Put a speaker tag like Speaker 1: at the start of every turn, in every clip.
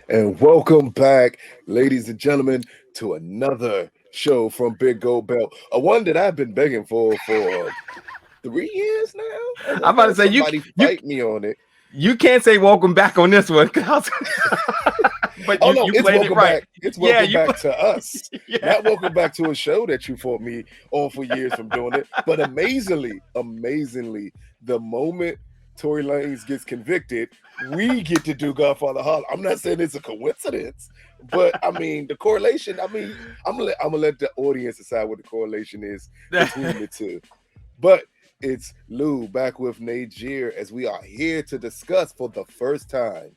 Speaker 1: And welcome back, ladies and gentlemen, to another show from Big Gold Belt, a one that I've been begging for 3 years now, and
Speaker 2: I'm
Speaker 1: I've
Speaker 2: about to
Speaker 1: had
Speaker 2: say
Speaker 1: somebody fight me on it.
Speaker 2: you can't say welcome back on this one, but
Speaker 1: Oh
Speaker 2: you
Speaker 1: no,
Speaker 2: you
Speaker 1: it's
Speaker 2: played it
Speaker 1: welcome
Speaker 2: right.
Speaker 1: back. It's
Speaker 2: Yeah,
Speaker 1: welcome
Speaker 2: you
Speaker 1: back to us,
Speaker 2: yeah.
Speaker 1: not welcome back to a show that you fought me on for years from doing it. But amazingly, the moment Tory Lanez gets convicted, we get to do Godfather Harlem. I'm not saying it's a coincidence, but I mean the correlation. I mean, I'm gonna let the audience decide what the correlation is between the two. But it's Lou back with Najir as we are here to discuss for the first time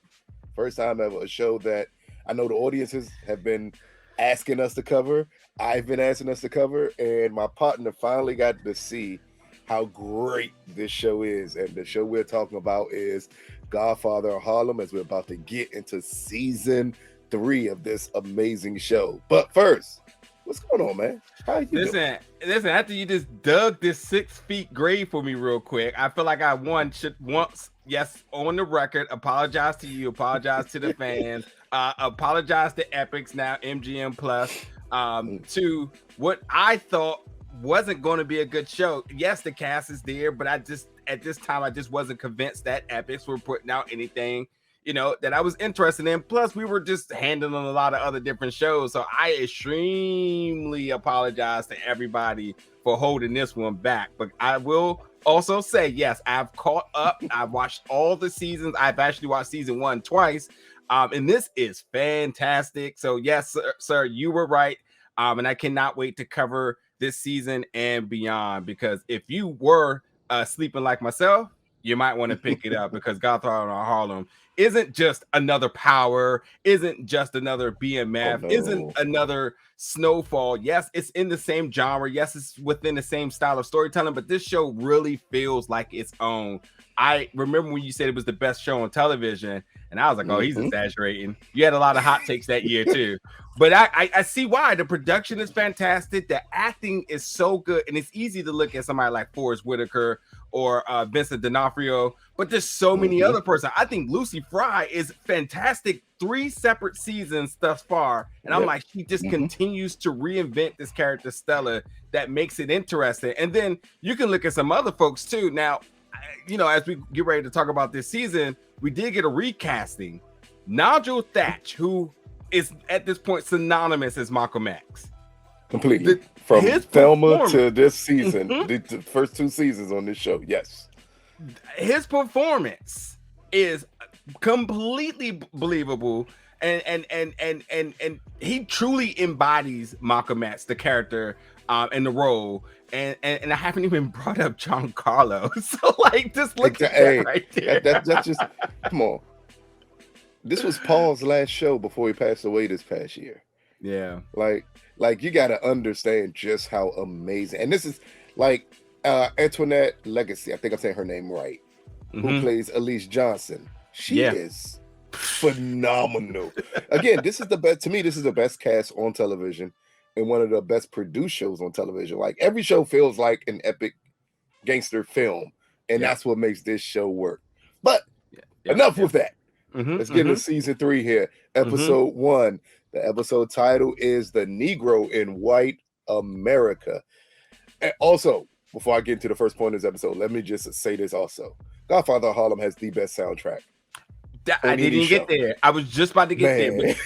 Speaker 1: ever, a show that I know the audiences have been asking us to cover. I've been asking us to cover, and my partner finally got to see how great this show is. And the show we're talking about is Godfather of Harlem, as we're about to get into season 3 of this amazing show. But first, what's going on, man? How you doing?
Speaker 2: Listen. After you just dug this 6 feet grave for me real quick, I feel like I should once, yes, on the record, apologize to you, apologize to the fans, apologize to Epics now MGM Plus, to what I thought wasn't going to be a good show. Yes, the cast is there, but at this time I just wasn't convinced that Epics were putting out anything that I was interested in. Plus, we were just handling a lot of other different shows. So I extremely apologize to everybody for holding this one back. But I will also say, yes, I've caught up. I've watched all the seasons. I've actually watched season 1 twice. And this is fantastic. So yes, sir, you were right. And I cannot wait to cover this season and beyond, because if you were sleeping like myself, you might want to pick it up, because Godfather of Harlem isn't just another Power, isn't just another BMF, isn't another Snowfall. Yes, it's in the same genre. Yes, it's within the same style of storytelling, but this show really feels like its own. I remember when you said it was the best show on television, and I was like, oh, he's exaggerating. You had a lot of hot takes that year too. But I see why. The production is fantastic. The acting is so good. And it's easy to look at somebody like Forrest Whitaker or Vincent D'Onofrio, but there's so many other person. I think Lucy Fry is fantastic. 3 separate seasons thus far. And I'm like, she just continues to reinvent this character, Stella, that makes it interesting. And then you can look at some other folks too. Now, as we get ready to talk about this season, we did get a recasting. Nigel Thatch, who is at this point synonymous as Malcolm X.
Speaker 1: Completely. From Thelma to this season, the first 2 seasons on this show. Yes.
Speaker 2: His performance is completely believable. And he truly embodies Malcolm X, the character, and the role. And I haven't even brought up John Carlos. So like, just look at that right there.
Speaker 1: That's just, come on. This was Paul's last show before he passed away this past year.
Speaker 2: Yeah.
Speaker 1: Like you got to understand just how amazing. And this is like Antoinette Legacy. I think I'm saying her name right. Who plays Elise Johnson. She is phenomenal. Again, this is the best. To me, this is the best cast on television and one of the best produced shows on television. Like, every show feels like an epic gangster film. And that's what makes this show work. But enough with that. Let's get into season 3 here. Episode 1. The episode title is The Negro in White America. And also, before I get into the first point of this episode, let me just say this also. Godfather of Harlem has the best soundtrack.
Speaker 2: I didn't get there. I was just about to get there.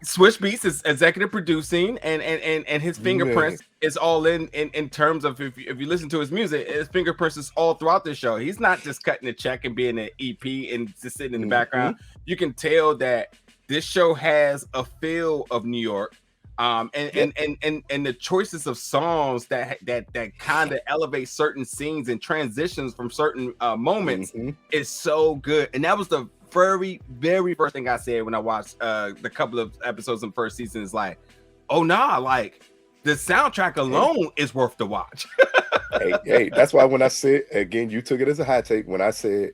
Speaker 2: Switch Beats is executive producing, and his fingerprints is all in terms of, if you listen to his music, his fingerprints is all throughout the show. He's not just cutting a check and being an EP and just sitting in the background. You can tell that this show has a feel of New York. And the choices of songs that kind of elevate certain scenes and transitions from certain moments is so good. And that was the very, very first thing I said when I watched the couple of episodes in the first season. Is like, oh nah, like the soundtrack alone is worth the watch.
Speaker 1: hey, that's why when I said, again, you took it as a hot take when I said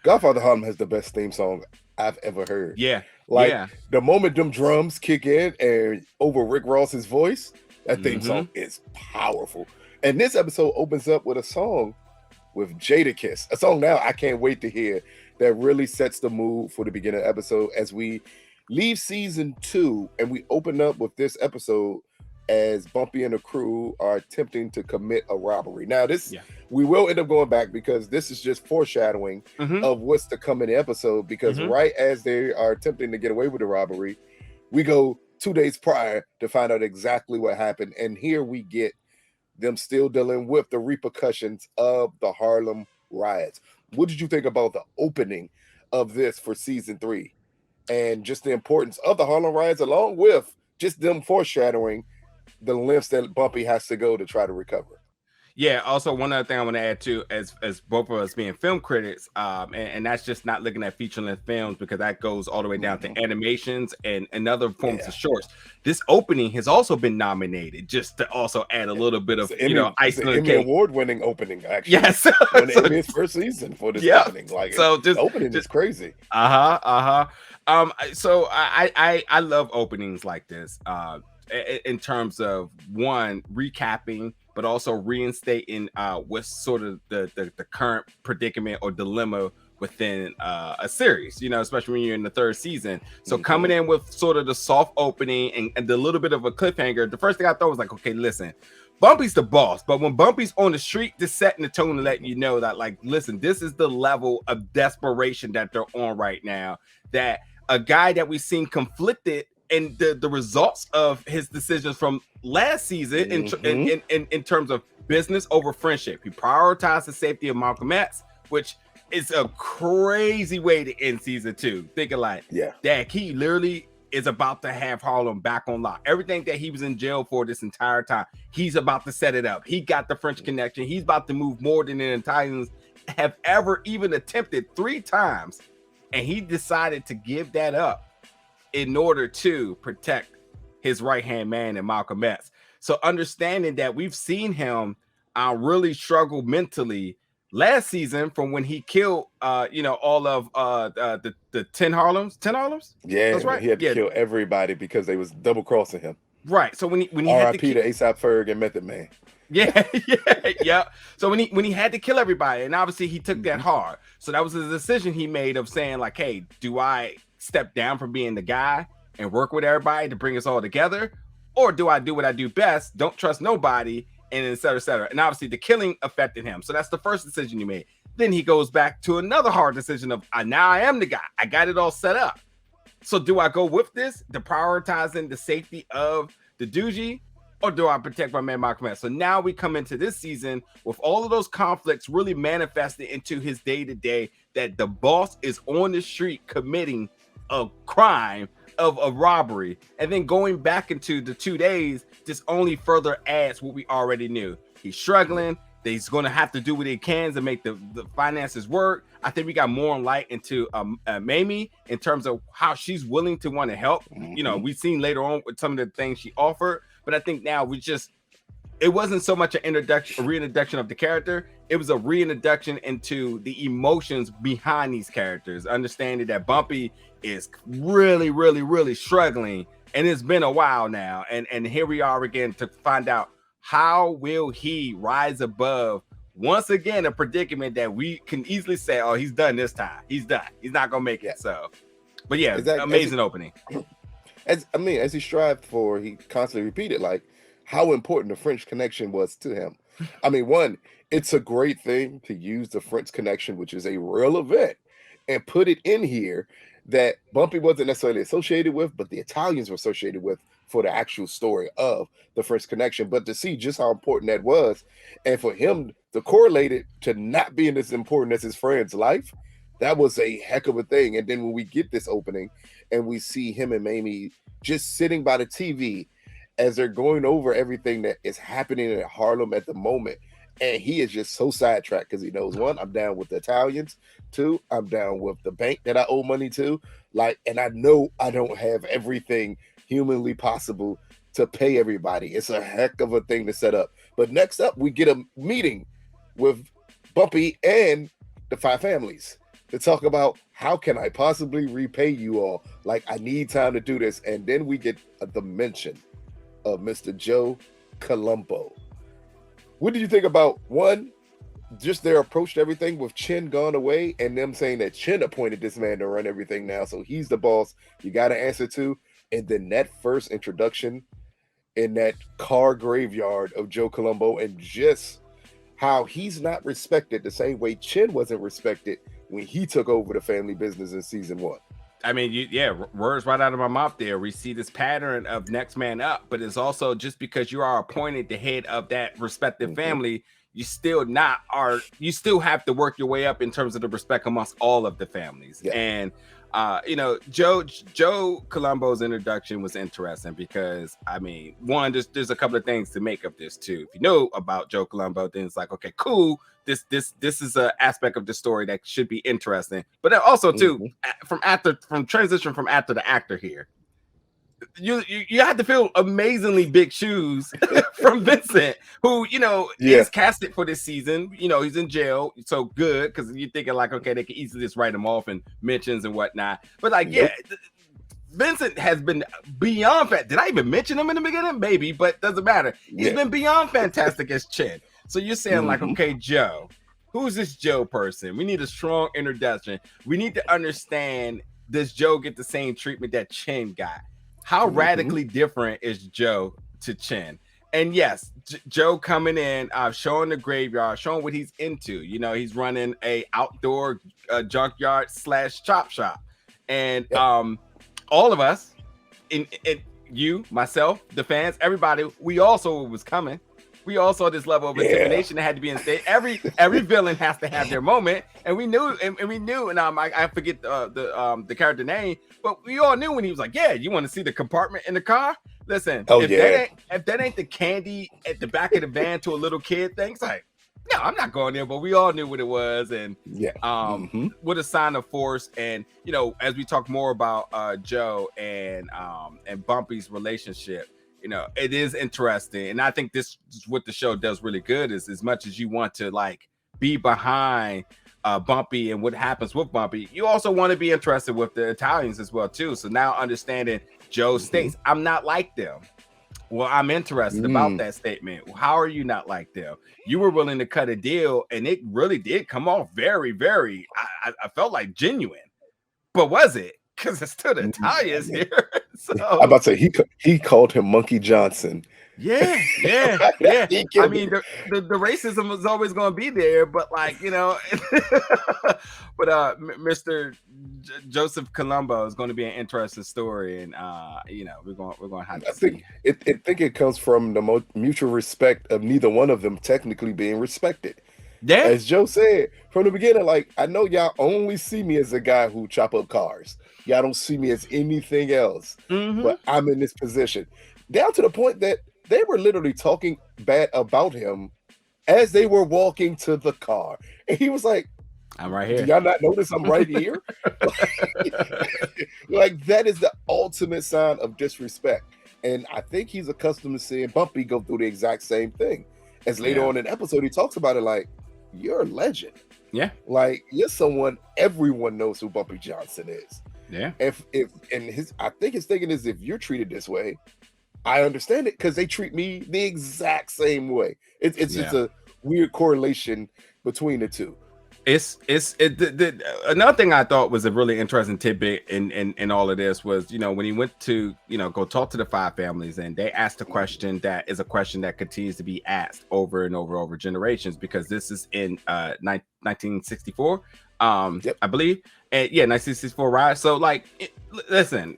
Speaker 1: Godfather Harlem has the best theme song I've ever heard. The moment them drums kick in and over Rick Ross's voice, that theme song is powerful. And this episode opens up with a song with Jadakiss, a song now I can't wait to hear, that really sets the mood for the beginning of the episode as we Leave season 2, and we open up with this episode as Bumpy and the crew are attempting to commit a robbery. Now, this we will end up going back because this is just foreshadowing of what's to come in the episode. Because right as they are attempting to get away with the robbery, we go 2 days prior to find out exactly what happened, and here we get them still dealing with the repercussions of the Harlem riots. What did you think about the opening of this for season 3? And just the importance of the Harlem riots, along with just them foreshadowing the lengths that Bumpy has to go to try to recover.
Speaker 2: Yeah. Also, one other thing I want to add too, as both of us being film critics, and that's just not looking at feature-length films, because that goes all the way down to animations and other forms of shorts. This opening has also been nominated, just to also add a little bit of icing on the cake.
Speaker 1: Award-winning opening, actually.
Speaker 2: Yes,
Speaker 1: when so, Emmy's first season for this opening. Like, so just opening is crazy.
Speaker 2: So I love openings like this. In terms of one, recapping, but also reinstating what's sort of the current predicament or dilemma within a series, especially when you're in the 3rd season. So coming in with sort of the soft opening and the little bit of a cliffhanger, the first thing I thought was like, okay, listen, Bumpy's the boss, but when Bumpy's on the street, just setting the tone to let you know that, like, listen, this is the level of desperation that they're on right now, that a guy that we've seen conflicted and the results of his decisions from last season in terms of business over friendship. He prioritized the safety of Malcolm X, which is a crazy way to end season 2. Thinking like, Dad, he literally is about to have Harlem back on lock. Everything that he was in jail for this entire time, he's about to set it up. He got the French connection. He's about to move more than the Italians have ever even attempted 3 times. And he decided to give that up in order to protect his right-hand man and Malcolm X. So understanding that we've seen him really struggle mentally last season from when he killed all of the 10 Harlems. 10 Harlems?
Speaker 1: Yeah, that's right. He had to kill everybody because they was double crossing him.
Speaker 2: Right. So when he
Speaker 1: R.I.P. to A$AP Ferg and Method Man.
Speaker 2: Yeah. So when he had to kill everybody, and obviously he took that hard. So that was a decision he made of saying, like, hey, do I step down from being the guy and work with everybody to bring us all together, or do I do what I do best, don't trust nobody, and et cetera, et cetera? And obviously the killing affected him. So that's the first decision he made. Then he goes back to another hard decision of, now I am the guy. I got it all set up. So do I go with this, the prioritizing the safety of the Doogie, or do I protect my man Malcolm X? So now we come into this season with all of those conflicts really manifested into his day-to-day, that the boss is on the street committing a crime of a robbery, and then going back into the 2 days just only further adds what we already knew. He's struggling. He's going to have to do what he can to make the finances work. I think we got more light into Mamie in terms of how she's willing to want to help. We've seen later on with some of the things she offered, but I think now it wasn't so much a reintroduction of the character. It was a reintroduction into the emotions behind these characters, understanding that Bumpy is really, really, really struggling, and it's been a while now. And here we are again to find out, how will he rise above once again a predicament that we can easily say, oh, he's done this time. He's done. He's not gonna make it. So, but yeah, amazing opening.
Speaker 1: As he strived for, he constantly repeated like how important the French connection was to him. One, it's a great thing to use the French connection, which is a real event, and put it in here that Bumpy wasn't necessarily associated with, but the Italians were associated with for the actual story of the French connection. But to see just how important that was, and for him to correlate it to not being as important as his friend's life, that was a heck of a thing. And then when we get this opening and we see him and Mamie just sitting by the TV as they're going over everything that is happening in Harlem at the moment, and he is just so sidetracked because he knows, one, I'm down with the Italians. 2, I'm down with the bank that I owe money to. And I know I don't have everything humanly possible to pay everybody. It's a heck of a thing to set up. But next up, we get a meeting with Bumpy and the 5 families to talk about how can I possibly repay you all? I need time to do this. And then we get the mention of Mr. Joe Colombo. What did you think about, one, just their approach to everything with Chin gone away and them saying that Chin appointed this man to run everything now, so he's the boss you got to answer to. And then that first introduction in that car graveyard of Joe Colombo, and just how he's not respected the same way Chin wasn't respected when he took over the family business in season 1.
Speaker 2: I mean, words right out of my mouth there. We see this pattern of next man up, but it's also just because you are appointed the head of that respective family, you still have to work your way up in terms of the respect amongst all of the families. Yeah. And Joe Colombo's introduction was interesting because, I mean, one, there's a couple of things to make of this too. If you know about Joe Colombo, then it's like, okay, cool. This is an aspect of the story that should be interesting. But then also too, from transition from actor to actor here, you had to fill amazingly big shoes from Vincent, who is casted for this season. He's in jail, so good, because you're thinking like, okay, they can easily just write him off and mentions and whatnot. But like, Vincent has been beyond. Did I even mention him in the beginning? Maybe, but doesn't matter. He's been beyond fantastic as Chin. So you're saying like, okay, Joe, who's this Joe person? We need a strong introduction. We need to understand, does Joe get the same treatment that Chin got? How radically different is Joe to Chin? And yes, Joe coming in, showing the graveyard, showing what he's into. He's running a outdoor junkyard / chop shop. And all of us, in you, myself, the fans, everybody, we all saw what was coming. We all saw this level of intimidation that had to be in state. Every villain has to have their moment, and we knew, and I forget the character name, but we all knew when he was like, "Yeah, you want to see the compartment in the car? Listen, if that ain't the candy at the back of the van to a little kid thing, it's like, no, I'm not going there." But we all knew what it was, and what a sign of force. And as we talk more about Joe and Bumpy's relationship, it is interesting. And I think this is what the show does really good, is as much as you want to like be behind Bumpy and what happens with Bumpy, you also want to be interested with the Italians as well too. So now understanding Joe states, I'm not like them. Well, I'm interested about that statement. How are you not like them? You were willing to cut a deal, and it really did come off very, very, I felt like genuine. But was it? Because it's still the Italians here. So
Speaker 1: I'm about to say he called him Monkey Johnson.
Speaker 2: Yeah. I mean, the racism is always going to be there, but like, but Mr. Joseph Colombo is going to be an interesting story, and we're going to have to see.
Speaker 1: I think it comes from the mutual respect of neither one of them technically being respected. Yeah, as Joe said from the beginning, like, I know y'all only see me as a guy who chop up cars. Y'all don't see me as anything else, but I'm in this position. Down to the point that they were literally talking bad about him as they were walking to the car. And he was like,
Speaker 2: I'm right here.
Speaker 1: Do y'all not notice I'm right here? Like, that is the ultimate sign of disrespect. And I think he's accustomed to seeing Bumpy go through the exact same thing. As later on in the episode, he talks about it like, you're a legend.
Speaker 2: Yeah.
Speaker 1: Like, you're someone everyone knows who Bumpy Johnson is.
Speaker 2: Yeah.
Speaker 1: I think his thinking is, if you're treated this way, I understand it, because they treat me the exact same way. It's just a weird correlation between the two.
Speaker 2: Another thing I thought was a really interesting tidbit in all of this was, when he went to, go talk to the 5 families, and they asked a question that is a question that continues to be asked over and over generations, because this is in 1964, I believe. And 1964 riot. So like, listen,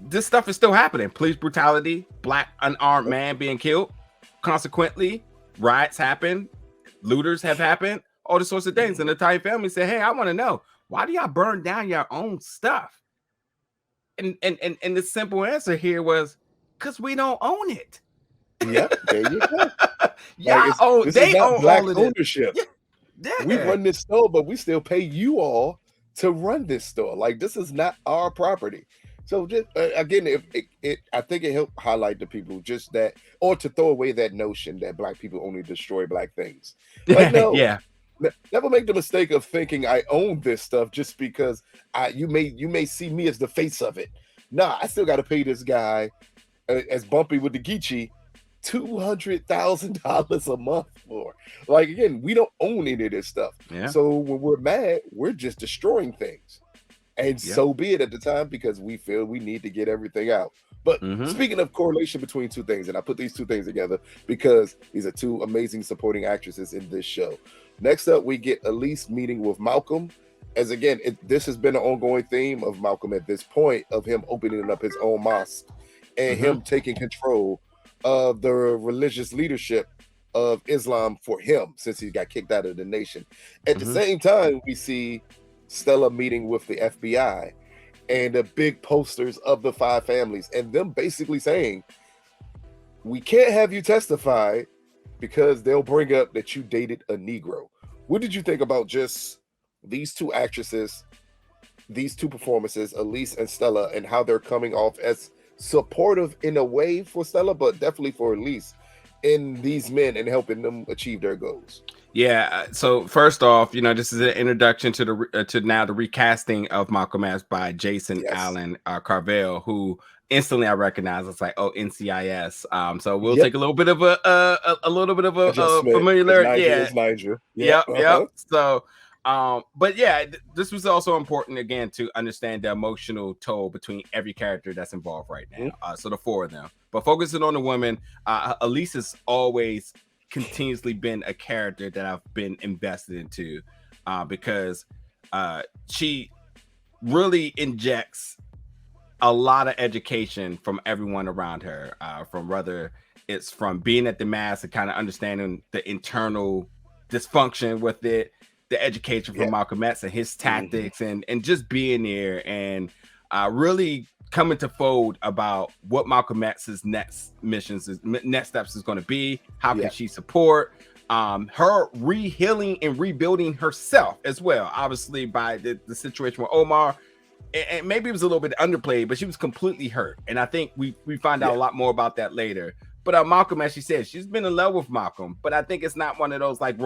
Speaker 2: this stuff is still happening. Police brutality, black unarmed man being killed. Consequently, riots happen, looters have happened, all the sorts of things. And the Italian family said, hey, I want to know, why do y'all burn down your own stuff? And the simple answer here was, because we don't own it.
Speaker 1: Yeah, there you go.
Speaker 2: They own
Speaker 1: black
Speaker 2: all of
Speaker 1: ownership.
Speaker 2: Yeah.
Speaker 1: We run this store, but we still pay you all to run this store. Like, this is not our property. So just again, I think it helped highlight to people just that, or to throw away that notion that black people only destroy black things. Like, no, never make the mistake of thinking I own this stuff just because you may see me as the face of it. Nah, I still got to pay this guy as Bumpy with the Geechee $200,000 a month for. Like, again, we don't own any of this stuff.
Speaker 2: Yeah.
Speaker 1: So when we're mad, we're just destroying things. And so be it at the time, because we feel we need to get everything out. But speaking of correlation between two things, and I put these two things together because these are two amazing supporting actresses in this show. Next up, we get Elise meeting with Malcolm. As again, this has been an ongoing theme of Malcolm at this point, of him opening up his own mosque and him taking control of the religious leadership of Islam for him, since he got kicked out of the nation. At the same time, we see Stella meeting with the FBI and the big posters of the 5 families, and them basically saying, we can't have you testify because they'll bring up that you dated a Negro. What did you think about just these two actresses, these two performances, Elise and Stella, and how they're coming off as supportive in a way for Stella, but definitely for Elise, in these men and helping them achieve their goals?
Speaker 2: Yeah. So first off, this is an introduction to the recasting of Malcolm X by Jason Allen Carvell, who instantly I recognize. It's like, oh, NCIS. So we'll take a little bit of a familiarity.
Speaker 1: It's Niger.
Speaker 2: Yep. So, but yeah, this was also important again to understand the emotional toll between every character that's involved right now. So the 4 of them, but focusing on the women, Elise has always continuously been a character that I've been invested into, because she really injects a lot of education from everyone around her, from whether it's from being at the mass and kind of understanding the internal dysfunction with it, the education from Malcolm X and his tactics, and just being there and really coming to fold about what Malcolm X's next steps is going to be. How can she support her healing and rebuilding herself as well, obviously by the situation with Omar, and maybe it was a little bit underplayed, but she was completely hurt, and I think we find out a lot more about that later. But Malcolm, as she said, she's been in love with Malcolm, but I think it's not one of those like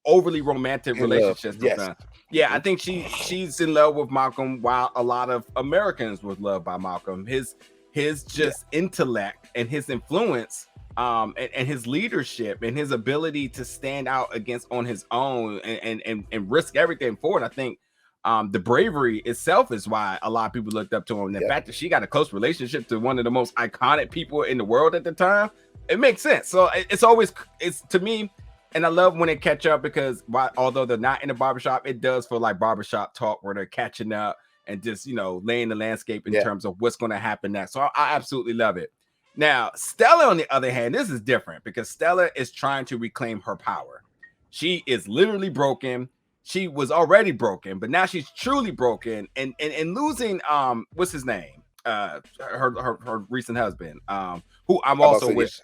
Speaker 2: overly romantic relationships. I think she's in love with Malcolm, while a lot of Americans were loved by Malcolm. His intellect and his influence, and his leadership and his ability to stand out on his own and risk everything for it. I think the bravery itself is why a lot of people looked up to him. The fact that she got a close relationship to one of the most iconic people in the world at the time, it makes sense. So it's to me. And I love when they catch up, because although they're not in the barbershop, it does feel like barbershop talk where they're catching up and just, laying the landscape in terms of what's going to happen next. So I absolutely love it. Now, Stella, on the other hand, this is different, because Stella is trying to reclaim her power. She is literally broken. She was already broken, but now she's truly broken and losing, what's his name? Her recent husband, who I'm also wish.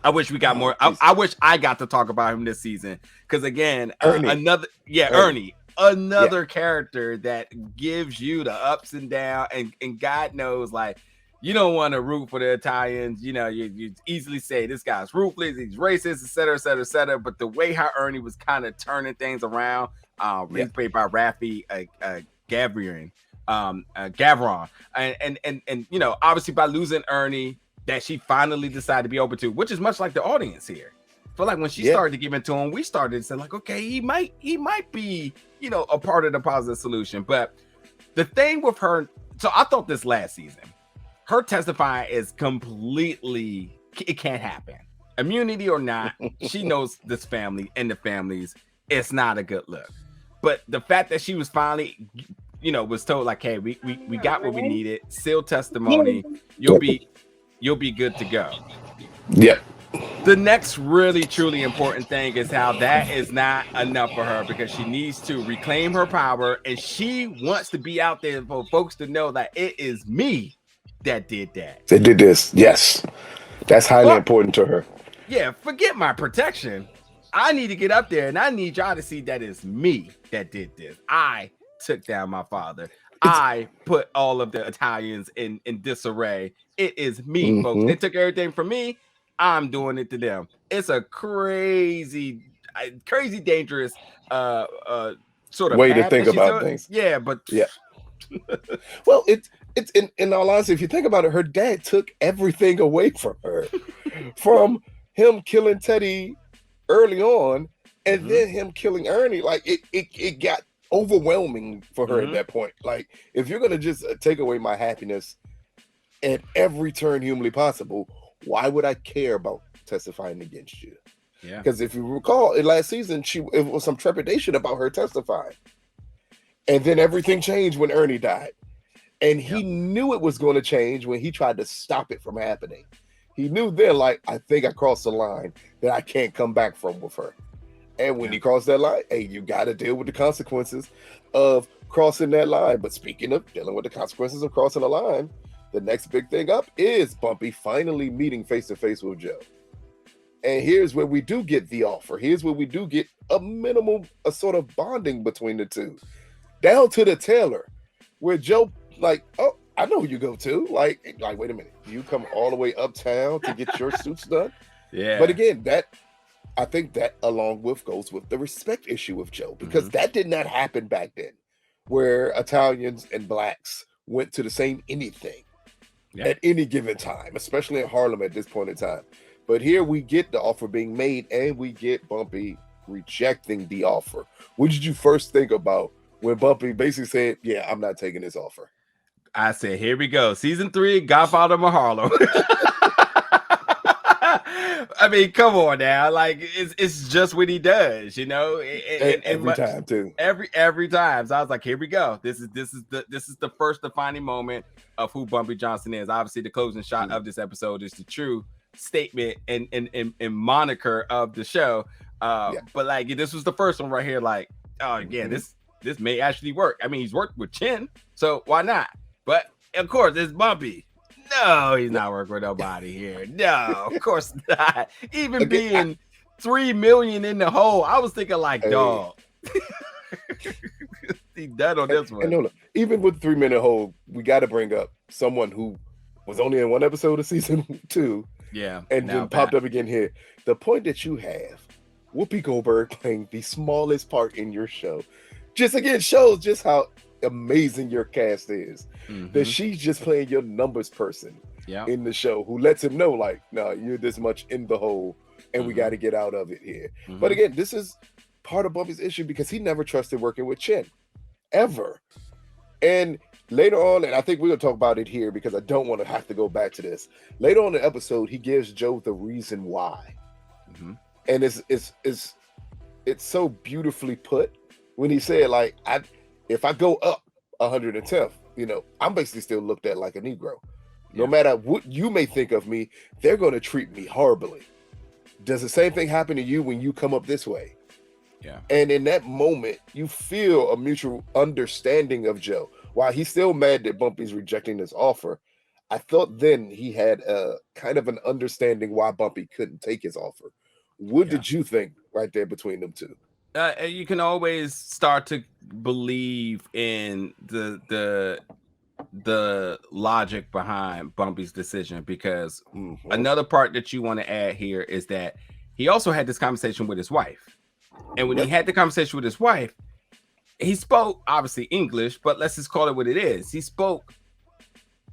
Speaker 2: I wish we got more. I wish I got to talk about him this season, because again, Ernie, another character that gives you the ups and downs, and God knows, like, you don't want to root for the Italians. You easily say this guy's ruthless, he's racist, etc. But the way how Ernie was kind of turning things around, he's played by Rafi Gavron, and obviously by losing Ernie, that she finally decided to be open to, which is much like the audience here. I feel like when she started to give into him, we started to say like, okay, he might be, a part of the positive solution. But the thing with her, so I thought this last season, her testifying is completely, it can't happen. Immunity or not, she knows this family and the families, it's not a good look. But the fact that she was finally, was told like, hey, we got what we needed, sealed testimony, you'll be good to go.
Speaker 1: Yep.
Speaker 2: The next really truly important thing is how that is not enough for her, because she needs to reclaim her power, and she wants to be out there for folks to know that it is me that did that.
Speaker 1: They did this. Yes. That's highly important to her.
Speaker 2: Yeah, forget my protection. I need to get up there, and I need y'all to see that it's me that did this. I took down my father. I put all of the Italians in disarray. It is me, folks. They took everything from me. I'm doing it to them. It's a crazy dangerous sort of
Speaker 1: way to think about things.
Speaker 2: Yeah, but
Speaker 1: well, it's in all honesty, if you think about it, her dad took everything away from her. from him killing Teddy early on, and then him killing Ernie. Like it got overwhelming for her at that point. Like, if you're gonna just take away my happiness at every turn humanly possible, why would I care about testifying against you?
Speaker 2: Yeah.
Speaker 1: Because if you recall, in last season, it was some trepidation about her testifying. And then everything changed when Ernie died. And he knew it was going to change when he tried to stop it from happening. He knew then, like, I think I crossed the line that I can't come back from with her. And when he crossed that line, hey, you got to deal with the consequences of crossing that line. But speaking of dealing with the consequences of crossing the line, the next big thing up is Bumpy finally meeting face to face with Joe. And here's where we do get the offer. Here's where we do get a sort of bonding between the two. Down to the tailor, where Joe, like, oh, I know who you go to. Like, wait a minute. You come all the way uptown to get your suits done?
Speaker 2: Yeah.
Speaker 1: But again, I think that along with goes with the respect issue of Joe, because that did not happen back then, where Italians and blacks went to the same anything at any given time, especially in Harlem at this point in time. But here we get the offer being made, and we get Bumpy rejecting the offer. What did you first think about when Bumpy basically said, yeah, I'm not taking this offer?
Speaker 2: I said, here we go. Season 3, Godfather of Harlem. I mean, come on now. Like, it's just what he does, you know.
Speaker 1: Every time too.
Speaker 2: Every time. So I was like, here we go. This is the first defining moment of who Bumpy Johnson is. Obviously, the closing shot of this episode is the true statement and moniker of the show. But like, this was the first one right here. Like, oh yeah, this may actually work. I mean, he's worked with Chin, so why not? But of course, it's Bumpy. No, he's not working with nobody here. No, of course not. Even being 3 million in the hole, I was thinking like, dog. He done on this one.
Speaker 1: And no, even with 3 minute hole, we got to bring up someone who was only in one episode of season 2.
Speaker 2: Yeah,
Speaker 1: and then popped up again here. The point that you have, Whoopi Goldberg playing the smallest part in your show, just again shows just how amazing your cast is. That she's just playing your numbers person in the show, who lets him know, like, no, you're this much in the hole, and we got to get out of it here. But again, this is part of Bumpy's issue, because he never trusted working with Chin, ever. And later on, and I think we're gonna talk about it here because I don't want to have to go back to this. Later on in the episode, he gives Joe the reason why, and it's so beautifully put when he said, like, if I go up 110th, you know, I'm basically still looked at like a Negro. No matter what you may think of me, they're gonna treat me horribly. Does the same thing happen to you when you come up this way?
Speaker 2: Yeah. And
Speaker 1: in that moment, you feel a mutual understanding of Joe. While he's still mad that Bumpy's rejecting this offer, I thought then he had a kind of an understanding why Bumpy couldn't take his offer. What did you think right there between them two?
Speaker 2: You can always start to believe in the logic behind Bumpy's decision, because another part that you want to add here is that he also had this conversation with his wife. And when he had the conversation with his wife, he spoke obviously English, but let's just call it what it is. He spoke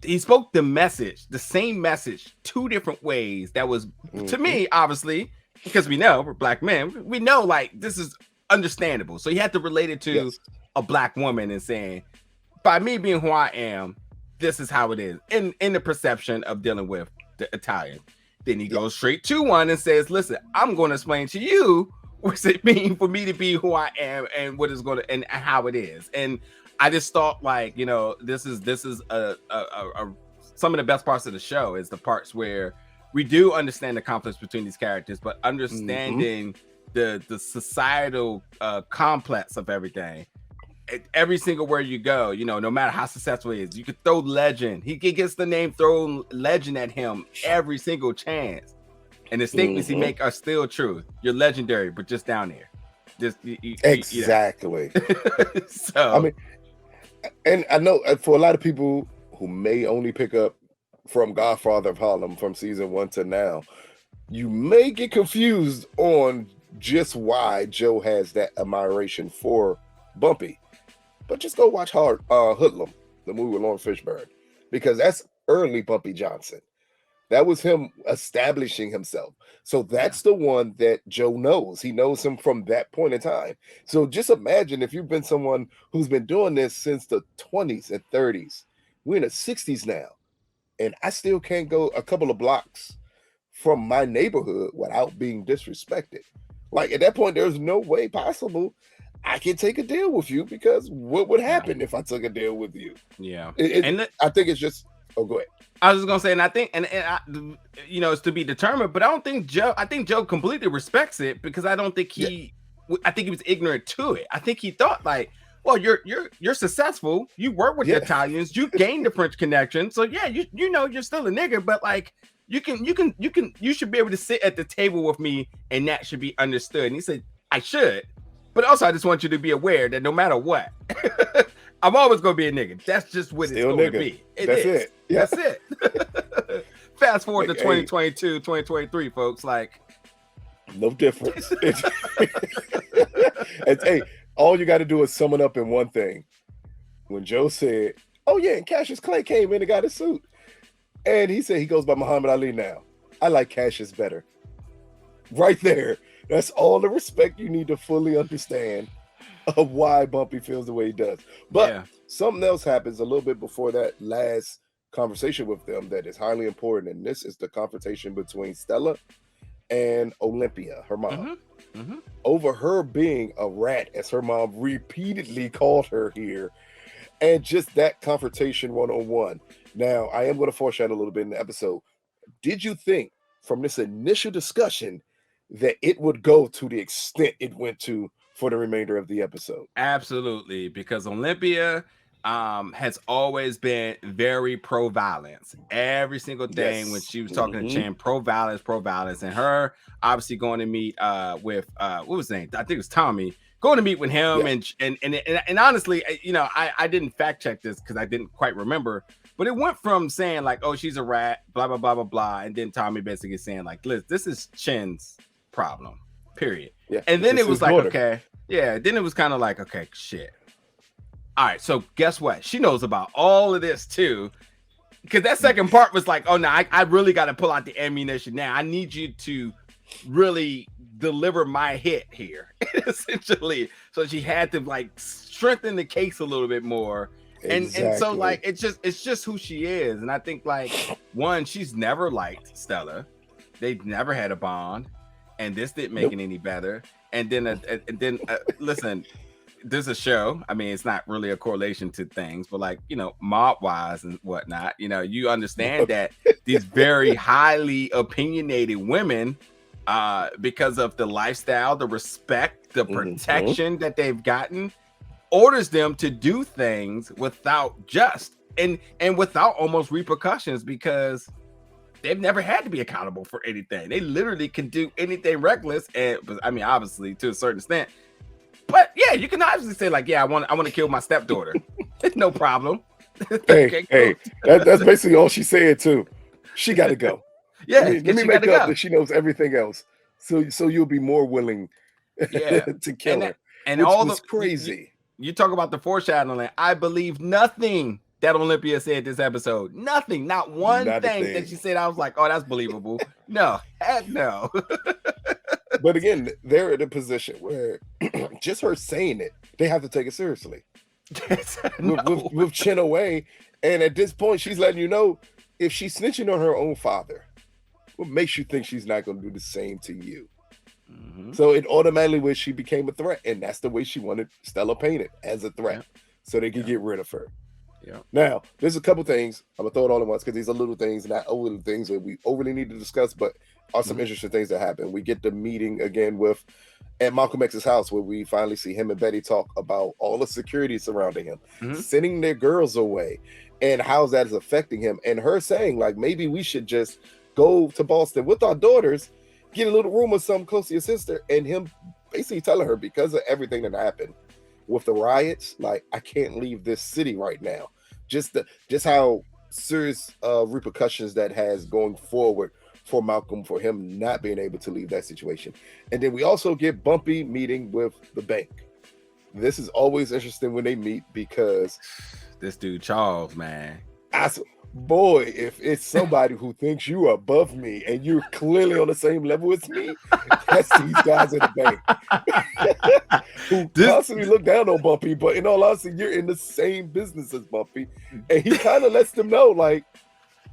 Speaker 2: the message, the same message, 2 different ways. That was, to me, obviously, because we know we're black men, we know like this is understandable. So he had to relate it to a black woman and saying, by me being who I am, this is how it is in the perception of dealing with the Italian. Then he goes straight to one and says, listen, I'm going to explain to you what's it mean for me to be who I am and what is going to and how it is. And I just thought, like, you know, this is a some of the best parts of the show is the parts where we do understand the conflicts between these characters, but understanding the societal complex of everything. Every single where you go, you know, no matter how successful he is, you could throw legend. He gets the name thrown legend at him every single chance. And the statements he make are still true. You're legendary, but just down there. Just
Speaker 1: exactly.
Speaker 2: So
Speaker 1: I mean, and I know for a lot of people who may only pick up from Godfather of Harlem from season 1 to now, you may get confused on just why Joe has that admiration for Bumpy. But just go watch Hoodlum, the movie with Lawrence Fishburne, because that's early Bumpy Johnson. That was him establishing himself. So that's the one that Joe knows. He knows him from that point in time. So just imagine if you've been someone who's been doing this since the 20s and 30s. We're in the 60s now, and I still can't go a couple of blocks from my neighborhood without being disrespected. Like at that point, there's no way possible I can take a deal with you, because what would happen if I took a deal with you?
Speaker 2: Yeah.
Speaker 1: I think it's just, oh, go ahead.
Speaker 2: I was just gonna say, and I think, and it's to be determined, but I think Joe completely respects it, because I don't think I think he was ignorant to it. I think he thought like, well, you're successful, you work with the Italians, you gained the French connection, so yeah, you know you're still a nigga, but like you should be able to sit at the table with me, and that should be understood. And he said, I should, but also I just want you to be aware that no matter what, I'm always gonna be a nigga. That's just what it's going to be. That's it. Yeah. That's it. Fast forward to 2022, 2023, folks. Like,
Speaker 1: no difference. Hey, all you got to do is sum it up in one thing. When Joe said, "Oh yeah," and Cassius Clay came in and got a suit, and he said he goes by Muhammad Ali now. I like Cassius better. Right there. That's all the respect you need to fully understand of why Bumpy feels the way he does. But something else happens a little bit before that last conversation with them that is highly important, and this is the confrontation between Stella and Olympia, her mom, over her being a rat, as her mom repeatedly called her here, and just that confrontation one-on-one. Now, I am going to foreshadow a little bit in the episode. Did you think from this initial discussion that it would go to the extent it went to for the remainder of the episode?
Speaker 2: Absolutely, because Olympia has always been very pro-violence. Every single thing when she was talking to Chan, pro-violence, and her obviously going to meet with what was his name? I think it was Tommy. Going to meet with him, and honestly, I didn't fact check this because I didn't quite remember, but it went from saying like, oh, she's a rat, blah blah blah blah blah, and then Tommy basically saying like, Liz, this is Chen's problem, period. And then it was like, okay, then it was kind of like, okay, shit. All right, so guess what? She knows about all of this too, because that second part was like, oh no, I really got to pull out the ammunition now. I need you to really deliver my hit here, essentially. So she had to like strengthen the case a little bit more, and so like it's just who she is. And I think like one, she's never liked Stella. They've never had a bond, and this didn't make it any better. And then listen. There's a show. I mean, it's not really a correlation to things, but like, mob wise and whatnot, you understand that these very highly opinionated women, because of the lifestyle, the respect, the protection that they've gotten, orders them to do things without and without almost repercussions, because they've never had to be accountable for anything. They literally can do anything reckless. And I mean, obviously to a certain extent. But yeah, you can obviously say like, yeah, I want to kill my stepdaughter. No problem.
Speaker 1: Hey, that's basically all she said too. She got to go.
Speaker 2: Yeah,
Speaker 1: let me make up that she knows everything else, so you'll be more willing, to kill her. And which all was crazy.
Speaker 2: You talk about the foreshadowing. I believe nothing that Olympia said this episode. Nothing, not one thing that she said. I was like, oh, that's believable. No, heck no.
Speaker 1: But again, they're in a position where just her saying it, they have to take it seriously. With Chen away. And at this point, she's letting you know, if she's snitching on her own father, what makes you think she's not going to do the same to you? So it automatically was she became a threat. And that's the way she wanted Stella painted, as a threat. So they could get rid of her. Now, there's a couple things. I'm going to throw it all at once because these are little things, not overly things that we overly need to discuss, but are some interesting things that happen. We get the meeting again at Malcolm X's house, where we finally see him and Betty talk about all the security surrounding him, sending their girls away, and how that is affecting him. And her saying, like, maybe we should just go to Boston with our daughters, get a little room or something close to your sister, and him basically telling her, because of everything that happened with the riots, like, I can't leave this city right now. Just how serious repercussions that has going forward for Malcolm, for him not being able to leave that situation. And then we also get Bumpy meeting with the bank. This is always interesting when they meet, because
Speaker 2: this dude Charles, man,
Speaker 1: Boy, if it's somebody who thinks you are above me and you're clearly on the same level as me, that's these guys in the bank who constantly look down on Bumpy. But in all honesty, you're in the same business as Bumpy, and he kind of lets them know, like,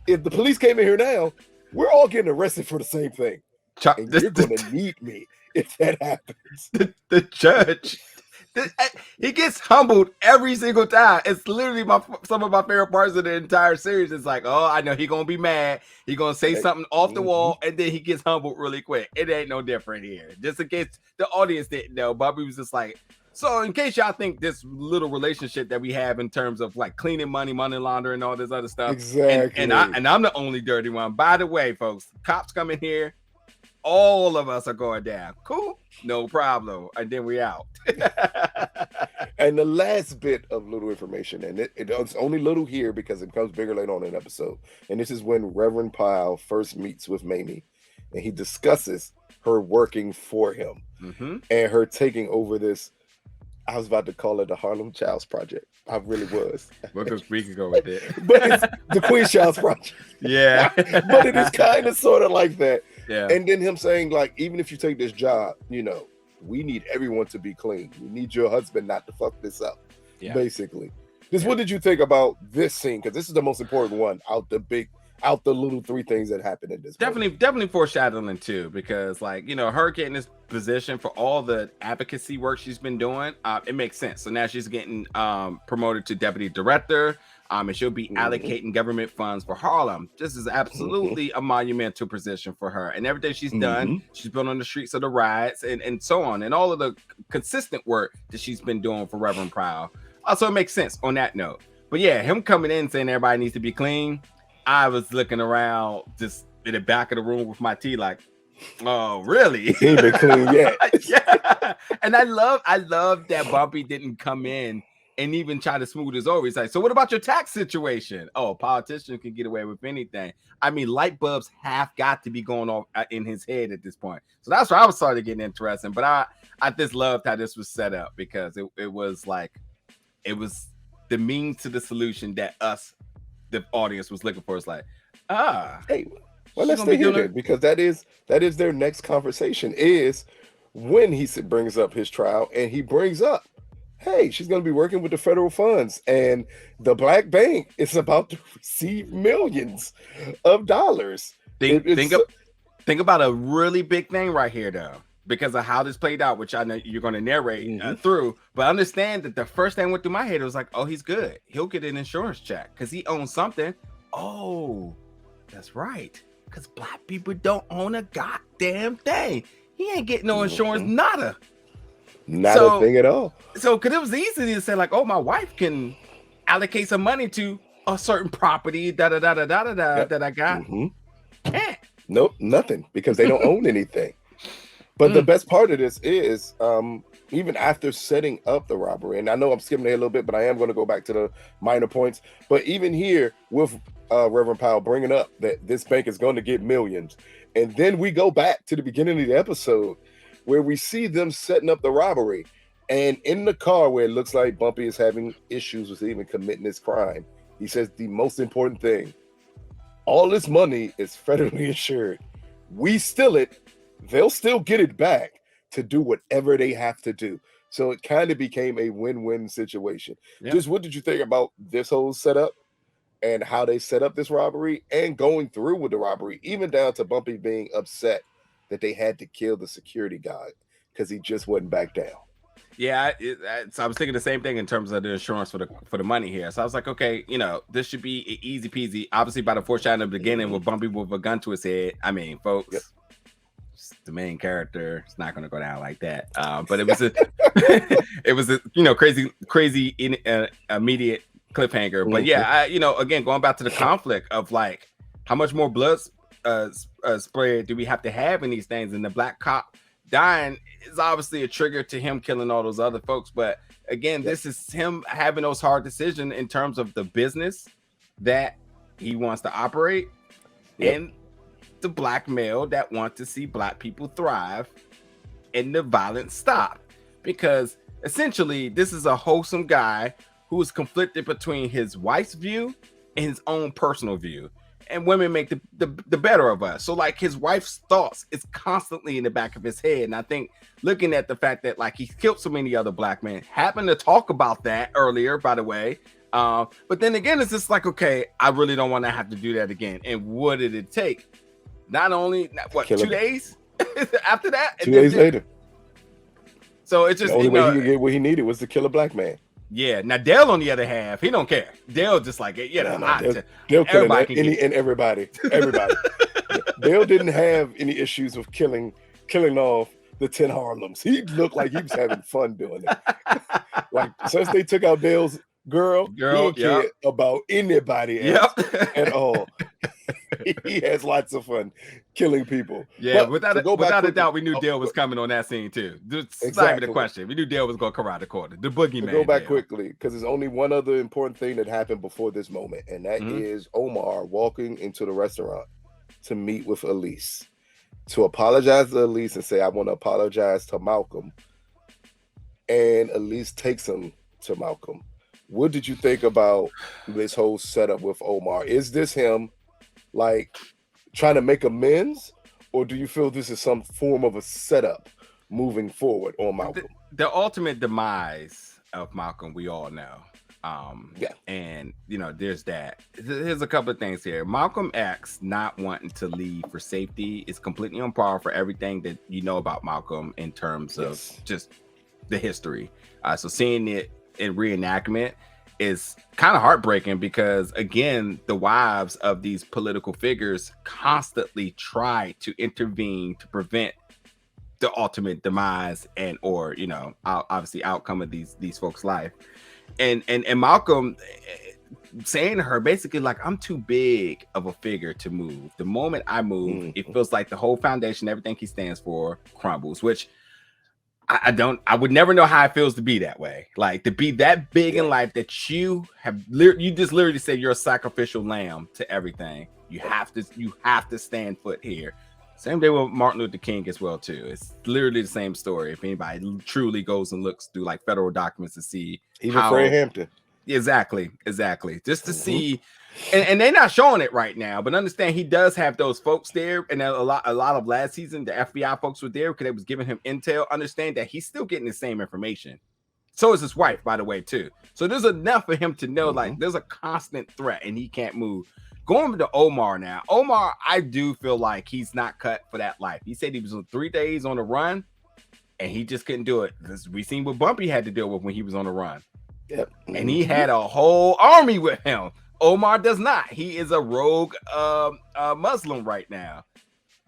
Speaker 1: if the police came in here now, we're all getting arrested for the same thing, and you're going to need me if that happens.
Speaker 2: The judge. He gets humbled every single time. It's literally some of my favorite parts of the entire series. It's like, oh, I know he's gonna be mad. He's gonna say something off the wall, and then he gets humbled really quick. It ain't no different here. Just in case the audience didn't know, Bobby was just like, so in case y'all think this little relationship that we have in terms of like cleaning money, money laundering, all this other stuff.
Speaker 1: Exactly.
Speaker 2: And I'm the only dirty one. By the way, folks, cops come in here. All of us are going down. Cool, no problem. And then we out.
Speaker 1: And the last bit of little information, and it's only little here because it becomes bigger later on in the episode. And this is when Reverend Pyle first meets with Mamie, and he discusses her working for him and her taking over this. I was about to call it the Harlem Child's Project. I really was.
Speaker 2: Because we could go with it.
Speaker 1: But it's the Queen's Child's Project.
Speaker 2: Yeah.
Speaker 1: But it is kind of sort of like that.
Speaker 2: Yeah.
Speaker 1: And then him saying, like, even if you take this job, you know, we need everyone to be clean. We need your husband not to fuck this up. Yeah. Basically. What did you think about this scene? Because this is the most important one out the little three things that happened in this.
Speaker 2: Definitely foreshadowing too, because like, you know, her getting this position for all the advocacy work she's been doing, it makes sense. So now she's getting promoted to deputy director, and she'll be allocating government funds for Harlem. This is absolutely a monumental position for her, and everything she's done, she's been on the streets of the riots and so on, and all of the consistent work that she's been doing for Reverend Proud. Also, it makes sense on that note. But yeah, him coming in saying everybody needs to be clean. I was looking around just in the back of the room with my tea, like, oh, really?
Speaker 1: He ain't been clean yet.
Speaker 2: Yeah. And I love that Bumpy didn't come in and even try to smooth this over. He's like, so what about your tax situation? Oh, a politician can get away with anything. I mean, light bulbs have got to be going off in his head at this point. So that's where I was starting getting interesting. But I just loved how this was set up, because it was the means to the solution that the audience was looking for. It's like,
Speaker 1: hey, well, let's stay here then, because that is their next conversation, is when he brings up his trial, and he brings up, hey, she's going to be working with the federal funds, and the black bank is about to receive millions of dollars.
Speaker 2: Think about a really big thing right here, though, because of how this played out, which I know you're going to narrate through. But understand that the first thing went through my head was like, oh, he's good. He'll get an insurance check because he owns something. Oh, that's right. Because black people don't own a goddamn thing. He ain't getting no insurance, nada.
Speaker 1: Not a thing at all.
Speaker 2: So, because it was easy to say, like, oh, my wife can allocate some money to a certain property, that I got. Can't.
Speaker 1: Nope, nothing, because they don't own anything. But the best part of this is, even after setting up the robbery, and I know I'm skipping ahead a little bit, but I am going to go back to the minor points. But even here with Reverend Powell bringing up that this bank is going to get millions. And then we go back to the beginning of the episode where we see them setting up the robbery. And in the car where it looks like Bumpy is having issues with even committing this crime, he says the most important thing, all this money is federally insured. We steal it, they'll still get it back to do whatever they have to do. So it kind of became a win-win situation. Yep. Just what did you think about this whole setup and how they set up this robbery and going through with the robbery, even down to Bumpy being upset that they had to kill the security guard because he just wouldn't back down?
Speaker 2: Yeah, so I was thinking the same thing in terms of the insurance for the money here. So I was like, okay, you know, this should be easy peasy. Obviously, by the foreshadowing at the beginning with Bumpy with a gun to his head. I mean, folks, the main character is not going to go down like that. But it was a crazy immediate cliffhanger. But yeah, again, going back to the conflict of like how much more blood spray do we have to have in these things, and the black cop dying is obviously a trigger to him killing all those other folks. But again, this is him having those hard decisions in terms of the business that he wants to operate and the black male that wants to see black people thrive and the violence stop. Because essentially this is a wholesome guy who is conflicted between his wife's view in his own personal view, and women make the better of us. So like his wife's thoughts is constantly in the back of his head. And I think looking at the fact that like he's killed so many other black men, happened to talk about that earlier, by the way. But then again, it's just like, okay, I really don't want to have to do that again. And what did it take? Not only what, 2 days after that?
Speaker 1: 2 days later.
Speaker 2: So it's just
Speaker 1: the only way he could get what he needed was to kill a black man.
Speaker 2: Yeah. Now Dale, on the other half, he don't care. Dale just like,
Speaker 1: Dale killing everybody. Dale didn't have any issues with killing off the 10 Harlems. He looked like he was having fun doing it. Like since they took out Dale's girl, he didn't care about anybody else at all. He has lots of fun killing people.
Speaker 2: Yeah, but without a doubt, we knew Dale was coming on that scene too. That's not even the question. We knew Dale was going to come around the corner. The boogeyman.
Speaker 1: Go back quickly, because there's only one other important thing that happened before this moment, and that is Omar walking into the restaurant to meet with Elise, to apologize to Elise and say, I want to apologize to Malcolm. And Elise takes him to Malcolm. What did you think about this whole setup with Omar? Is this him like trying to make amends, or do you feel this is some form of a setup moving forward on Malcolm?
Speaker 2: The ultimate demise of Malcolm, we all know. And there's that. Here's a couple of things here. Malcolm X not wanting to leave for safety is completely on par for everything that you know about Malcolm in terms of just the history. So seeing it in reenactment is kind of heartbreaking, because again, the wives of these political figures constantly try to intervene to prevent the ultimate demise and or obviously outcome of these folks' life. And Malcolm saying to her basically like, I'm too big of a figure to move. The moment I move, it feels like the whole foundation, everything he stands for, crumbles, which I would never know how it feels to be that way. Like to be that big in life that you just literally say you're a sacrificial lamb to everything. You have to stand foot here. Same day with Martin Luther King as well too. It's literally the same story. If anybody truly goes and looks through like federal documents to see
Speaker 1: even Fred Hampton.
Speaker 2: Exactly. Just to see, and they're not showing it right now, but understand he does have those folks there, and a lot of last season the FBI folks were there because they was giving him intel. Understand that he's still getting the same information. So is his wife, by the way, too. So there's enough for him to know like there's a constant threat and he can't move. Going to Omar now. Omar, I do feel like he's not cut for that life. He said he was on 3 days on the run, and he just couldn't do it. We seen what Bumpy had to deal with when he was on the run.
Speaker 1: Yep.
Speaker 2: And he had a whole army with him. Omar does not. He is a rogue Muslim right now.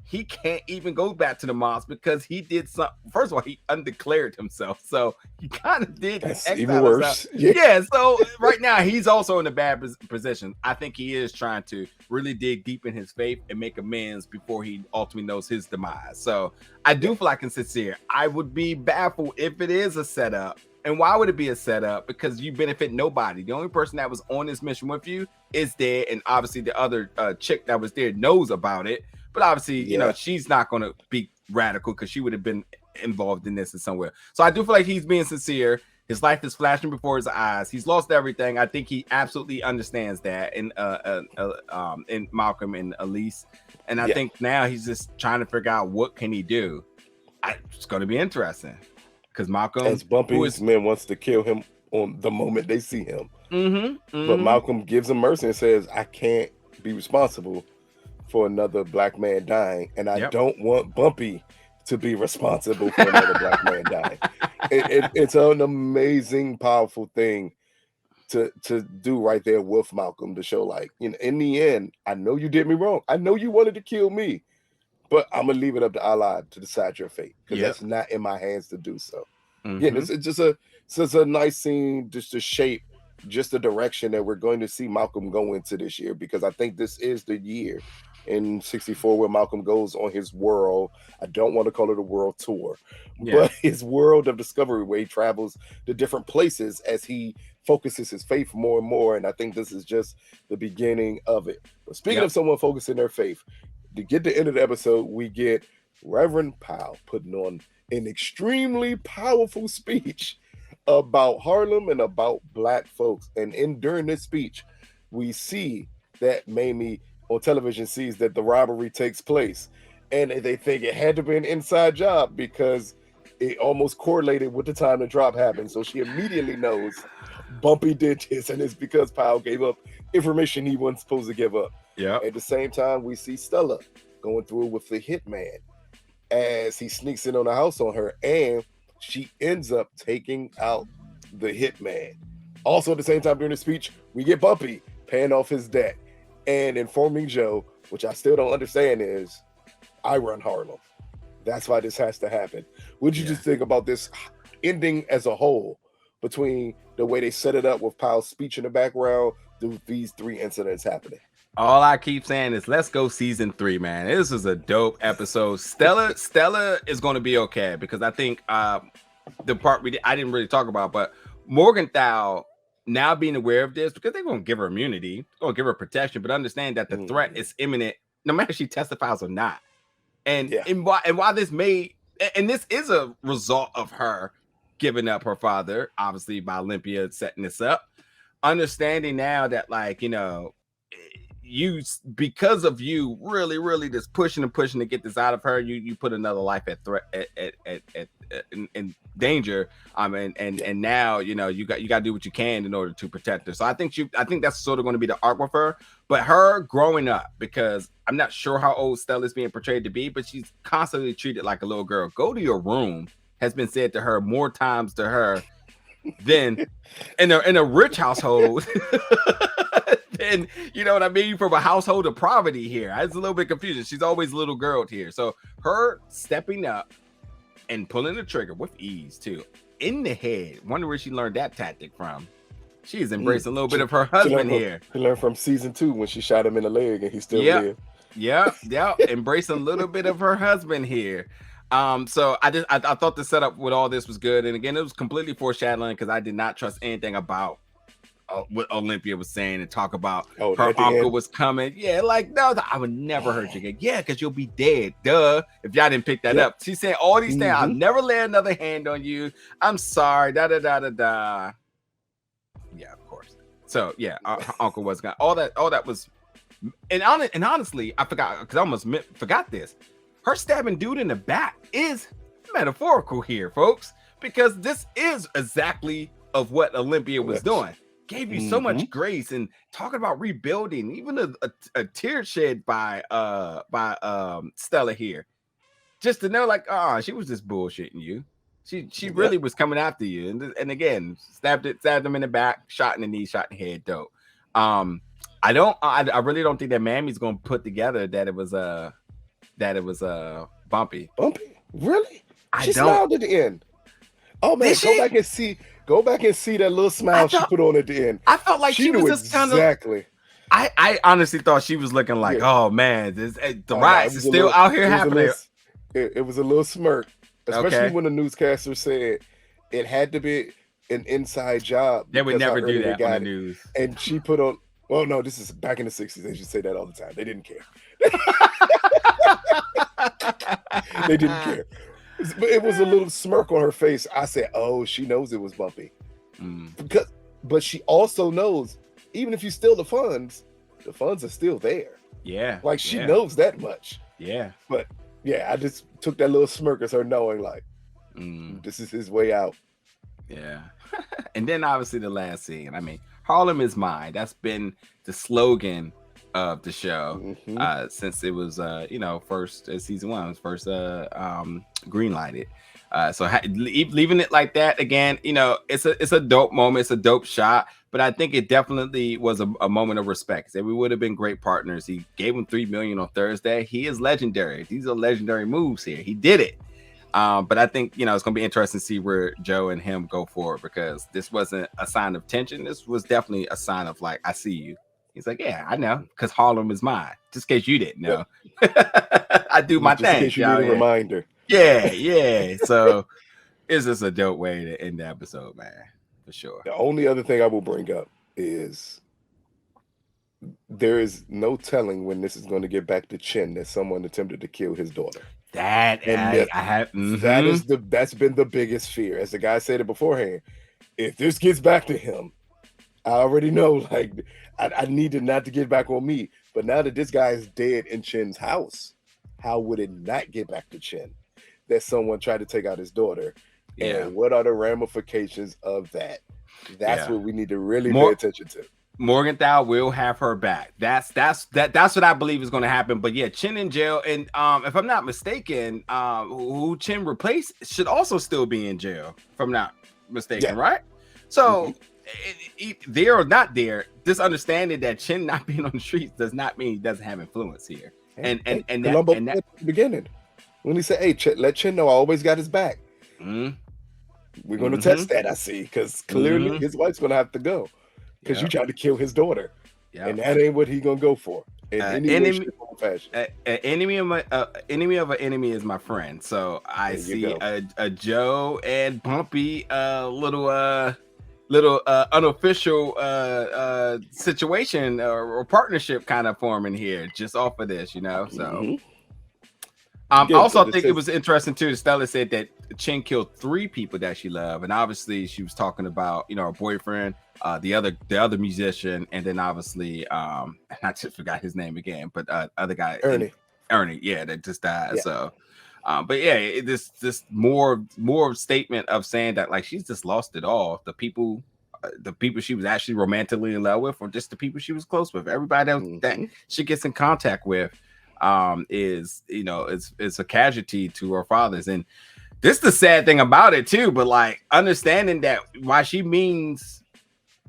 Speaker 2: He can't even go back to the mosque because he did something. First of all, he undeclared himself. So he kind of did.
Speaker 1: That's even worse.
Speaker 2: Yeah. So right now he's also in a bad position. I think he is trying to really dig deep in his faith and make amends before he ultimately knows his demise. So I do feel like I'm sincere. I would be baffled if it is a setup. And why would it be a setup? Because you benefit nobody. The only person that was on this mission with you is dead. And obviously the other chick that was there knows about it. But obviously, you know, she's not going to be radical because she would have been involved in this in somewhere. So I do feel like he's being sincere. His life is flashing before his eyes. He's lost everything. I think he absolutely understands that in Malcolm and Elise. And I think now he's just trying to figure out what can he do. It's going to be interesting. Because Malcolm,
Speaker 1: as Bumpy's men wants to kill him on the moment they see him, but Malcolm gives him mercy and says, "I can't be responsible for another black man dying, and I don't want Bumpy to be responsible for another black man dying." It's an amazing, powerful thing to do right there with Malcolm to show, like, in the end, I know you did me wrong. I know you wanted to kill me. But I'm gonna leave it up to Allah to decide your fate, because that's not in my hands to do so. It's just a nice scene just to shape just the direction that we're going to see Malcolm go into this year, because I think this is the year in 64 where Malcolm goes on his world. I don't want to call it a world tour, but his world of discovery, where he travels to different places as he focuses his faith more and more. And I think this is just the beginning of it. But speaking of someone focusing their faith, to get to the end of the episode, we get Reverend Powell putting on an extremely powerful speech about Harlem and about black folks. And during this speech, we see that Mamie on television sees that the robbery takes place, and they think it had to be an inside job because it almost correlated with the time the drop happened. So she immediately knows Bumpy did this, and it's because Powell gave up information he wasn't supposed to give up.
Speaker 2: Yeah.
Speaker 1: At the same time, we see Stella going through with the hitman as he sneaks in on the house on her, and she ends up taking out the hitman. Also, at the same time during the speech, we get Bumpy paying off his debt and informing Joe, which I still don't understand, is I run Harlem. That's why this has to happen. What did you just think about this ending as a whole, between the way they set it up with Powell's speech in the background, these three incidents happening?
Speaker 2: All I keep saying is let's go season 3, man. This is a dope episode. Stella is going to be okay, because I think the part I didn't really talk about, but Morgenthau now being aware of this, because they're going to give her immunity, going to give her protection, but understand that the threat is imminent, no matter if she testifies or not. And why this may, and this is a result of her giving up her father, obviously by Olympia setting this up, understanding now that, like, you know, you, because of you really just pushing to get this out of her, you put another life at threat, in danger, and now, you know, you got to do what you can in order to protect her. So I think that's sort of going to be the arc with her, but her growing up, because I'm not sure how old Stella is being portrayed to be, but she's constantly treated like a little girl. Go to your room has been said to her more times to her than in a rich household. And you know what I mean, from a household of poverty here. It's a little bit confusing. She's always a little girl here. So her stepping up and pulling the trigger with ease too, in the head. Wonder where she learned that tactic from. She is embracing a little bit of her husband here.
Speaker 1: She learned from season 2 when she shot him in the leg and he still lived.
Speaker 2: Yeah. Embracing a little bit of her husband here. So I thought the setup with all this was good. And again, it was completely foreshadowing, because I did not trust anything about what Olympia was saying and talk about her uncle was coming. Yeah, like, no, I would never hurt you again. Yeah, because you'll be dead. Duh. If y'all didn't pick that up. She said all these things. I'll never lay another hand on you. I'm sorry. Da. Yeah, of course. So yeah, her uncle was gone. All that was, and honestly, I forgot, because I almost forgot this. Her stabbing dude in the back is metaphorical here, folks, because this is exactly of what Olympia was doing. Gave you so much grace, and talking about rebuilding, even a tear shed by Stella here, just to know, like, she was just bullshitting you. She really was coming after you, and again, stabbed him in the back, shot in the knee, shot in the head. Dope. I really don't think that Mammy's gonna put together that it was Bumpy.
Speaker 1: Bumpy, really? She smiled at the end. Oh man, go back and see that little smile she put on at the end.
Speaker 2: I felt like she was just kind of
Speaker 1: exactly.
Speaker 2: I honestly thought she was looking like, oh man, the riots is still out here happening.
Speaker 1: It was a little smirk, especially when the newscaster said it had to be an inside job.
Speaker 2: They would never do that on the news.
Speaker 1: And she put on, well, no, this is back in the 60s. They should say that all the time. They didn't care. They didn't care. But it was a little smirk on her face. I said, oh, she knows it was Bumpy. But she also knows, even if you steal the funds are still there.
Speaker 2: Yeah.
Speaker 1: Like, she knows that much.
Speaker 2: Yeah.
Speaker 1: But yeah, I just took that little smirk as her knowing, like, this is his way out.
Speaker 2: Yeah. And then obviously the last scene. I mean, Harlem is mine. That's been the slogan of the show since it was first season 1 was first green lighted. So leaving it like that again, it's a dope moment, it's a dope shot, but I think it definitely was a moment of respect. That we would have been great partners. He gave him $3 million on Thursday. He is legendary. These are legendary moves here. He did it. But I think it's gonna be interesting to see where Joe and him go forward, because this wasn't a sign of tension. This was definitely a sign of, like, I see you. He's like, yeah, I know, because Harlem is mine. Just in case you didn't know. I do my thing.
Speaker 1: In case you need a reminder.
Speaker 2: Yeah. So it's just a dope way to end the episode, man, for sure.
Speaker 1: The only other thing I will bring up is there is no telling when this is going to get back to Chin that someone attempted to kill his daughter.
Speaker 2: That's been
Speaker 1: the biggest fear. As the guy said it beforehand, if this gets back to him, I already know, like, I need to not to get back on me. But now that this guy is dead in Chin's house, how would it not get back to Chin that someone tried to take out his daughter?
Speaker 2: Yeah.
Speaker 1: And what are the ramifications of that? That's
Speaker 2: Yeah.
Speaker 1: what we need to really
Speaker 2: More-
Speaker 1: pay attention to.
Speaker 2: Morgenthau will have her back. That's what I believe is going to happen. But yeah, Chin in jail, and if I'm not mistaken, who Chin replaced should also still be in jail. If I'm not mistaken,
Speaker 1: Yeah.
Speaker 2: right? So there or not there, this understanding that Chin not being on the streets does not mean he doesn't have influence here. And
Speaker 1: Colombo
Speaker 2: that
Speaker 1: at the beginning when he said, "Hey, let Chin know I always got his back." We're going to test that. I see, because clearly his wife's going to have to go. Because you tried to kill his daughter, and that ain't what he gonna go for. Enemy
Speaker 2: of an enemy is my friend. So I see a Joe and Bumpy little unofficial situation or partnership kind of forming here just off of this, you know. So also, I think it was interesting too. Stella said that Chin killed 3 people that she loved, and obviously she was talking about, you know, her boyfriend, the other musician, and then obviously I just forgot his name again, but other guy, Ernie, yeah, that just died. Yeah. So, but yeah, this more statement of saying that like she's just lost it all. The people she was actually romantically in love with, or just the people she was close with, everybody else that she gets in contact with. Is, you know, it's a casualty to her father's, and this is the sad thing about it too. But like understanding that why she means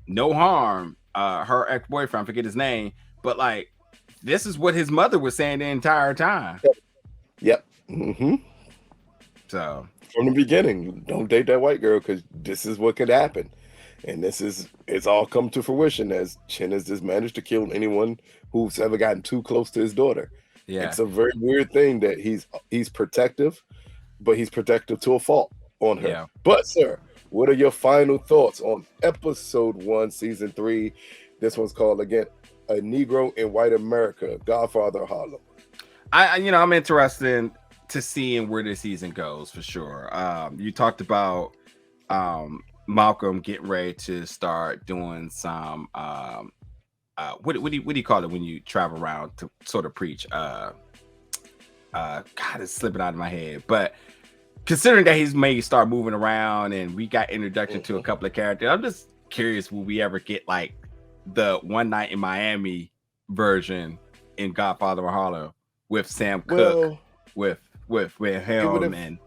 Speaker 2: no harm, her ex-boyfriend, I forget his name, but like this is what his mother was saying the entire time.
Speaker 1: Yep.
Speaker 2: So
Speaker 1: from the beginning, don't date that white girl because this is what could happen, and it's all come to fruition as Chin has just managed to kill anyone who's ever gotten too close to his daughter. Yeah, it's a very weird thing that he's protective, but he's protective to a fault on her. Yeah. But sir, what are your final thoughts on episode 1, season 3? This one's called again, A Negro in White America, Godfather of Harlem.
Speaker 2: I'm interested to seeing where this season goes for sure. You talked about Malcolm getting ready to start doing some what do you call it when you travel around to sort of preach? God, it's slipping out of my head. But considering that he's may start moving around and we got introduction to a couple of characters, I'm just curious, will we ever get like the One Night in Miami version in Godfather of Harlem with Sam Cooke, with him and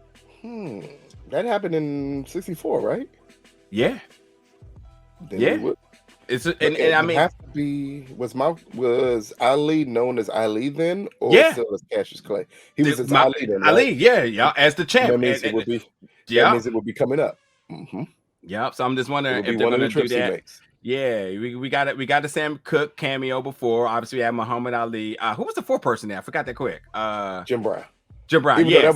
Speaker 1: that happened in 64, right?
Speaker 2: Yeah.
Speaker 1: Then
Speaker 2: it's and I mean,
Speaker 1: have to be was Ali known as Ali then, or still as Cassius Clay? He was as Ali then, right?
Speaker 2: Ali, yeah, as the champ.
Speaker 1: That means it would be. That means it would be coming up.
Speaker 2: Yeah, so I'm just wondering if they're going to do that. Yeah, we got it. We got the Sam Cooke cameo before. Obviously, we had Muhammad Ali. Who was the 4th person there? I forgot that quick.
Speaker 1: Jim Brown.
Speaker 2: Yeah,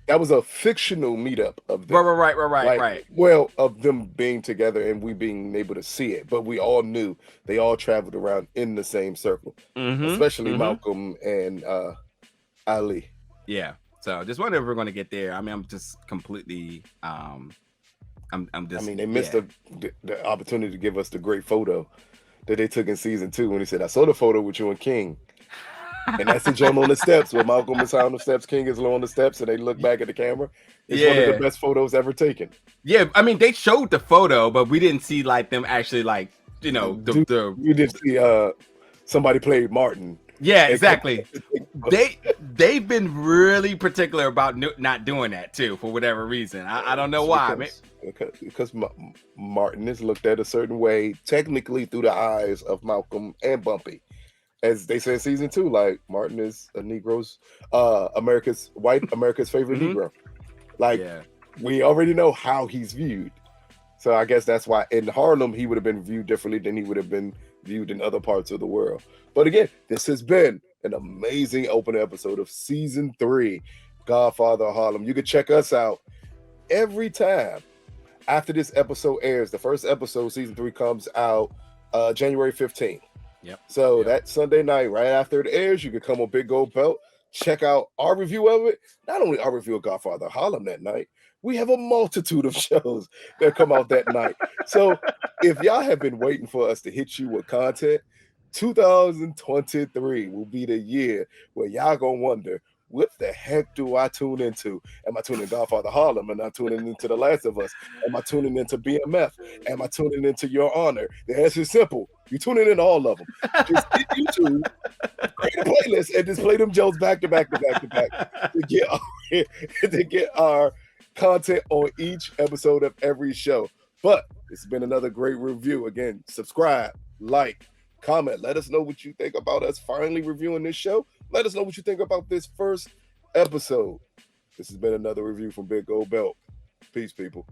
Speaker 1: that was a fictional meetup of them.
Speaker 2: Right.
Speaker 1: Well, of them being together and we being able to see it, but we all knew they all traveled around in the same circle, especially Malcolm and Ali.
Speaker 2: Yeah. So just wondering if we're going to get there. I mean, I'm just completely. I'm just.
Speaker 1: I mean, they missed the opportunity to give us the great photo that they took in season 2 when he said, "I saw the photo with you and King." And that's the gem on the steps where Malcolm is high on the steps, King is low on the steps, and they look back at the camera. It's one of the best photos ever taken.
Speaker 2: Yeah, I mean, they showed the photo, but we didn't see like them actually like, you know,
Speaker 1: you did see somebody played Martin.
Speaker 2: Yeah, exactly. They've been really particular about not doing that too for whatever reason. I don't know why.
Speaker 1: Because Martin is looked at a certain way, technically through the eyes of Malcolm and Bumpy. As they said in season 2, like Martin is a Negro's, America's favorite Negro. Like we already know how he's viewed. So I guess that's why in Harlem he would have been viewed differently than he would have been viewed in other parts of the world. But again, this has been an amazing opening episode of season 3, Godfather of Harlem. You can check us out every time after this episode airs. The first episode, season 3, comes out January 15th. So that Sunday night, right after it airs, you can come on Big Gold Belt, check out our review of it. Not only our review of Godfather of Harlem that night, We have a multitude of shows that come out that night. So if y'all have been waiting for us to hit you with content, 2023 will be the year where y'all gonna wonder, what the heck do I tune into? Am I tuning Godfather Harlem? Am I tuning into The Last of Us? Am I tuning into BMF? Am I tuning into Your Honor? The answer is simple. You're tuning in all of them. Just hit YouTube, create a playlist, and just play them Joes back to back to back to back to get our content on each episode of every show. But it's been another great review. Again, subscribe, like, comment. Let us know what you think about us finally reviewing this show. Let us know what you think about this first episode. This has been another review from Big Gold Belt. Peace, people.